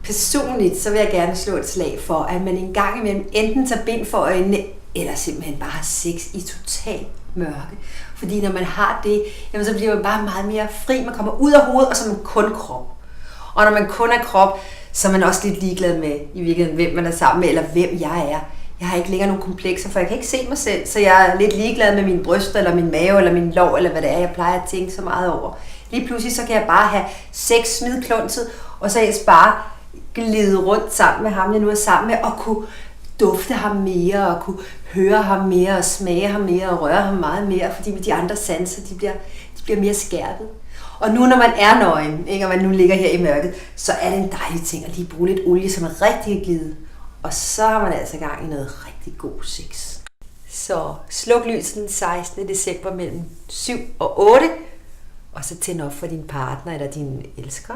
Personligt, så vil jeg gerne slå et slag for, at man en gang imellem enten tager bind for øjnene, eller simpelthen bare har sex i total mørke. Fordi når man har det, jamen så bliver man bare meget mere fri. Man kommer ud af hovedet, og så er man kun krop. Og når man kun er krop, så er man også lidt ligeglad med, i virkeligheden, hvem man er sammen med, eller hvem jeg er. Jeg har ikke længere nogen komplekser, for jeg kan ikke se mig selv, så jeg er lidt ligeglad med mine bryster, eller min mave, eller min lår, eller hvad det er, jeg plejer at tænke så meget over. Lige pludselig, så kan jeg bare have sex, smide klunset, og så ellers bare glide rundt sammen med ham, jeg nu er sammen med, og kunne dufte ham mere, og kunne høre ham mere, og smage ham mere, og røre ham meget mere, fordi med de andre sanser, de bliver mere skærpet. Og nu, når man er nøgen, ikke, og man nu ligger her i mørket, så er det en dejlig ting at lige bruge lidt olie, som er rigtig glide. Og så har man altså gang i noget rigtig god sex. Så sluk lyset den 16. december mellem 7 og 8, og så tænd op for din partner eller din elsker.